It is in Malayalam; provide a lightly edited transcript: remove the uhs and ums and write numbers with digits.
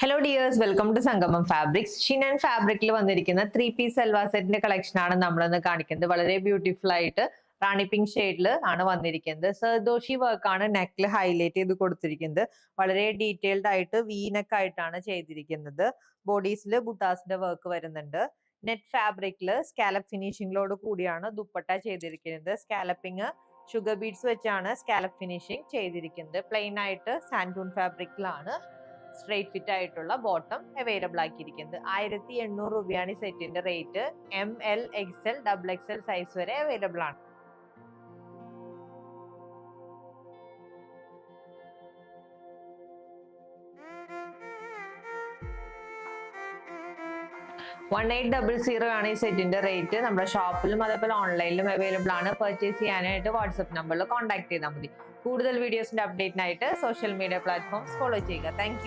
ഹലോ ഡിയേഴ്സ്, വെൽക്കം ടു സംഗമം ഫാബ്രിക്സ്. ഷിനൻ ഫാബ്രിക്കിൽ വന്നിരിക്കുന്ന 3-പീസ് സൽവാർ സെറ്റിന്റെ കളക്ഷൻ ആണ് നമ്മളിന്ന് കാണിക്കുന്നത്. വളരെ ബ്യൂട്ടിഫുൾ ആയിട്ട് റാണി പിങ്ക് ഷെയ്ഡിൽ ആണ് വന്നിരിക്കുന്നത്. സർദോഷി വർക്ക് ആണ് നെക്കിൽ ഹൈലൈറ്റ് ചെയ്ത് കൊടുത്തിരിക്കുന്നത്. വളരെ ഡീറ്റെയിൽഡ് ആയിട്ട് വീനക്ക് ആയിട്ടാണ് ചെയ്തിരിക്കുന്നത്. ബോഡീസിൽ ബുട്ടാസിന്റെ വർക്ക് വരുന്നുണ്ട്. നെറ്റ് ഫാബ്രിക്കിൽ സ്കാലപ്പ് ഫിനിഷിംഗിലോട് കൂടിയാണ് ദുപ്പട്ട ചെയ്തിരിക്കുന്നത്. സ്കാലപ്പിംഗ് ഷുഗർ ബീഡ്സ് വെച്ചാണ് സ്കാലപ്പ് ഫിനിഷിംഗ് ചെയ്തിരിക്കുന്നത്. പ്ലെയിൻ ആയിട്ട് സാൻഡൂൺ ഫാബ്രിക്കിലാണ് സ്ട്രേറ്റ് ഫിറ്റ് ആയിട്ടുള്ള ബോട്ടം അവൈലബിൾ ആക്കിയിരിക്കുന്നത്. 1800 രൂപയാണ് ഈ സെറ്റിന്റെ rate. ML XL XXL size വരെ അവൈലബിൾ ആണ്. $1800 ആണ് ഈ സെറ്റിന്റെ റേറ്റ്. നമ്മുടെ ഷോപ്പിലും അതേപോലെ ഓൺലൈനിലും അവൈലബിൾ ആണ്. പർച്ചേസ് ചെയ്യാനായിട്ട് വാട്സ്ആപ്പ് നമ്പറിൽ കോൺടാക്ട് ചെയ്താൽ മതി. കൂടുതൽ വീഡിയോസിന്റെ അപ്ഡേറ്റിനായിട്ട് സോഷ്യൽ മീഡിയ പ്ലാറ്റ്ഫോംസ് ഫോളോ ചെയ്യുക. താങ്ക്